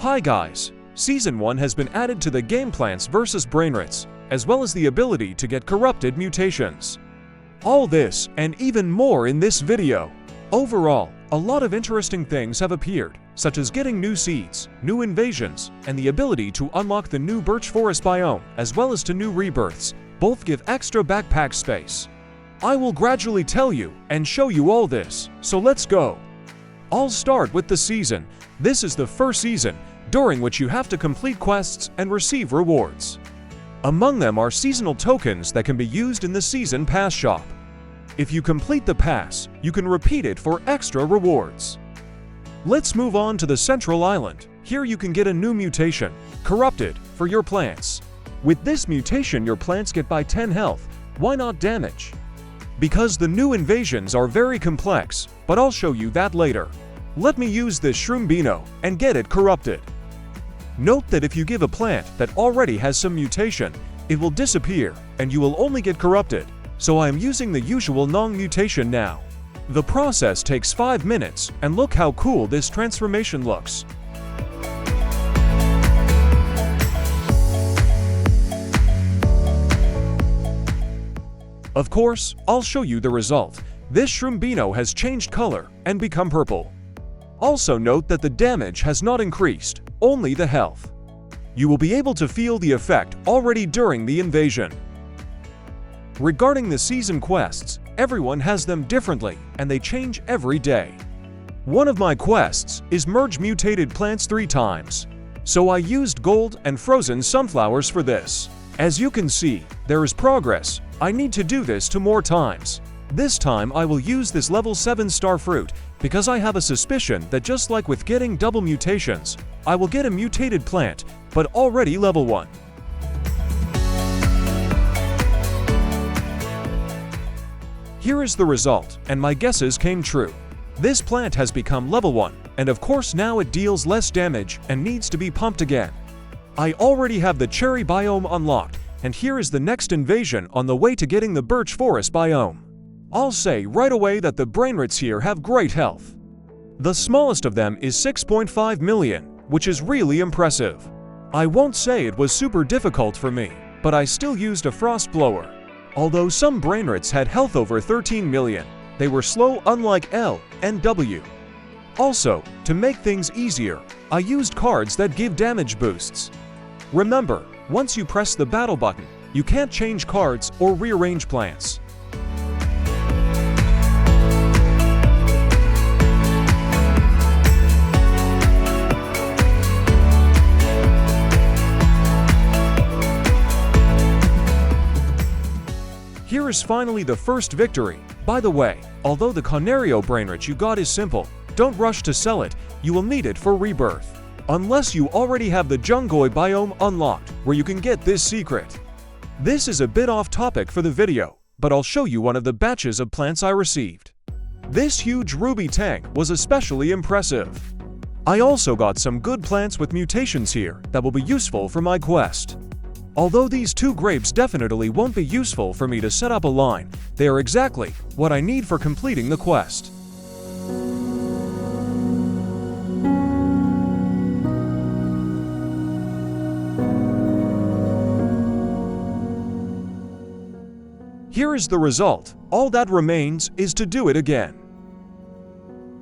Hi guys! Season 1 has been added to the game Plants vs Brainrots, as well as the ability to get corrupted mutations. All this and even more in this video. Overall, a lot of interesting things have appeared, such as getting new seeds, new invasions, and the ability to unlock the new Birch forest biome, as well as to new rebirths. Both give extra backpack space. I will gradually tell you and show you all this, so let's go. I'll start with the season. This is the first season, during which you have to complete quests and receive rewards. Among them are seasonal tokens that can be used in the Season Pass shop. If you complete the pass, you can repeat it for extra rewards. Let's move on to the Central Island. Here you can get a new mutation, Corrupted, for your plants. With this mutation your plants get by 10 health, why not damage? Because the new invasions are very complex, but I'll show you that later. Let me use this Shroom and get it corrupted. Note that if you give a plant that already has some mutation, it will disappear and you will only get corrupted, so I am using the usual non-mutation now. The process takes 5 minutes and look how cool this transformation looks. Of course, I'll show you the result. This Shroom has changed color and become purple. Also note that the damage has not increased, only the health. You will be able to feel the effect already during the invasion. Regarding the season quests, everyone has them differently and they change every day. One of my quests is merge mutated plants 3 times. So I used gold and frozen sunflowers for this. As you can see, there is progress. I need to do this 2 more times. This time I will use this level 7 star fruit because I have a suspicion that just like with getting double mutations, I will get a mutated plant, but already level 1. Here is the result, and my guesses came true. This plant has become level 1, and of course now it deals less damage and needs to be pumped again. I already have the cherry biome unlocked, and here is the next invasion on the way to getting the birch forest biome. I'll say right away that the Brainrots here have great health. The smallest of them is 6.5 million, which is really impressive. I won't say it was super difficult for me, but I still used a frost blower. Although some Brainrots had health over 13 million, they were slow unlike L and W. Also, to make things easier, I used cards that give damage boosts. Remember, once you press the battle button, you can't change cards or rearrange plants. Here is finally the first victory. By the way, although the Canario Brainrot you got is simple, don't rush to sell it, you will need it for rebirth. Unless you already have the Jungoi biome unlocked, where you can get this secret. This is a bit off topic for the video, but I'll show you one of the batches of plants I received. This huge ruby tank was especially impressive. I also got some good plants with mutations here that will be useful for my quest. Although these 2 grapes definitely won't be useful for me to set up a line, they are exactly what I need for completing the quest. Here is the result. All that remains is to do it again.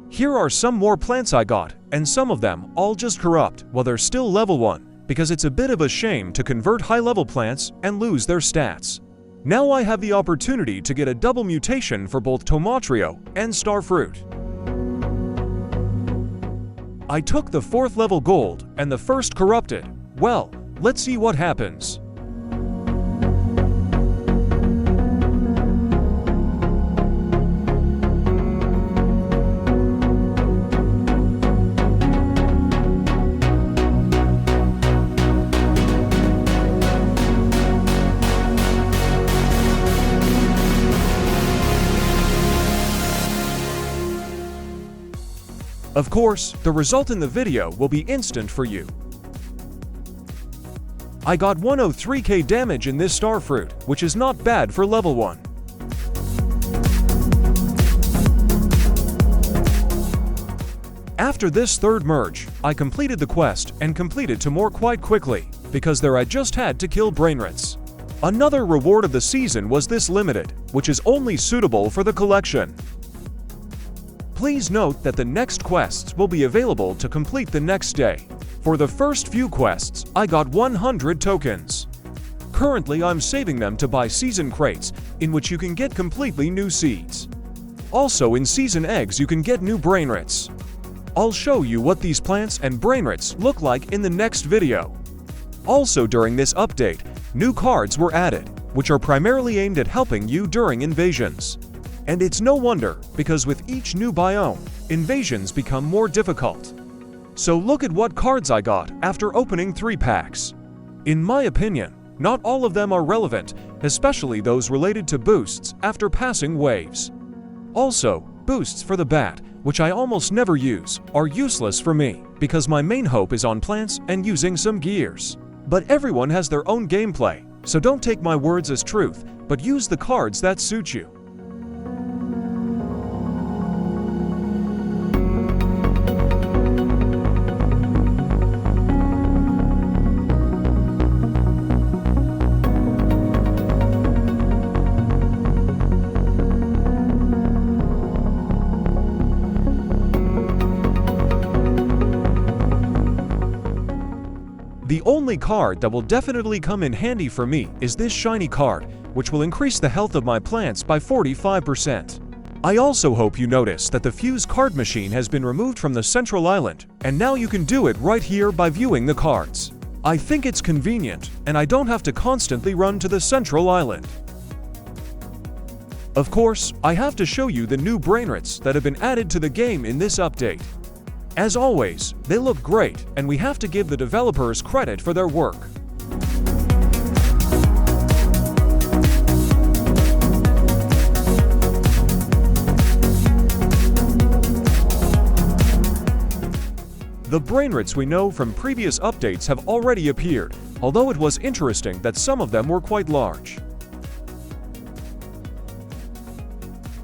Here are some more plants I got, and some of them all just corrupt while they're still level 1. Because it's a bit of a shame to convert high-level plants and lose their stats. Now I have the opportunity to get a double mutation for both Tomatrio and Starfruit. I took the 4th level gold and the first corrupted. Well, let's see what happens. Of course, the result in the video will be instant for you. I got 103k damage in this starfruit, which is not bad for level 1. After this third merge, I completed the quest and completed to more quite quickly, because there I just had to kill Brainrots. Another reward of the season was this limited, which is only suitable for the collection. Please note that the next quests will be available to complete the next day. For the first few quests, I got 100 tokens. Currently, I'm saving them to buy season crates, in which you can get completely new seeds. Also, in season eggs, you can get new Brainrots. I'll show you what these plants and Brainrots look like in the next video. Also, during this update, new cards were added, which are primarily aimed at helping you during invasions. And it's no wonder, because with each new biome, invasions become more difficult. So look at what cards I got after opening 3 packs. In my opinion, not all of them are relevant, especially those related to boosts after passing waves. Also, boosts for the bat, which I almost never use, are useless for me, because my main hope is on plants and using some gears. But everyone has their own gameplay, so don't take my words as truth, but use the cards that suit you. The only card that will definitely come in handy for me is this shiny card, which will increase the health of my plants by 45%. I also hope you notice that the Fuse card machine has been removed from the central island, and now you can do it right here by viewing the cards. I think it's convenient, and I don't have to constantly run to the central island. Of course, I have to show you the new Brainrots that have been added to the game in this update. As always, they look great, and we have to give the developers credit for their work. The Brainrots we know from previous updates have already appeared, although it was interesting that some of them were quite large.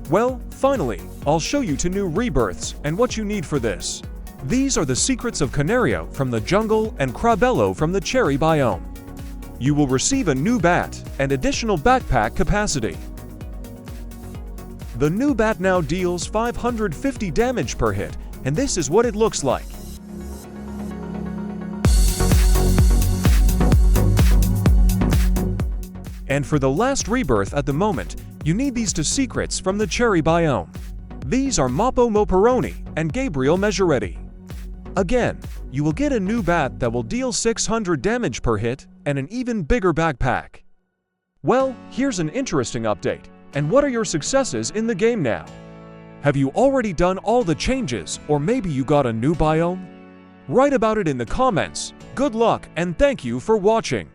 Well, finally, I'll show you 2 new Rebirths and what you need for this. These are the secrets of Canario from the jungle and Crabello from the cherry biome. You will receive a new bat and additional backpack capacity. The new bat now deals 550 damage per hit, and this is what it looks like. And for the last rebirth at the moment, you need these 2 secrets from the cherry biome. These are Mappo Moperoni and Gabriel Measuretti. Again, you will get a new bat that will deal 600 damage per hit and an even bigger backpack. Well, here's an interesting update. And what are your successes in the game now? Have you already done all the changes, or maybe you got a new biome? Write about it in the comments. Good luck and thank you for watching.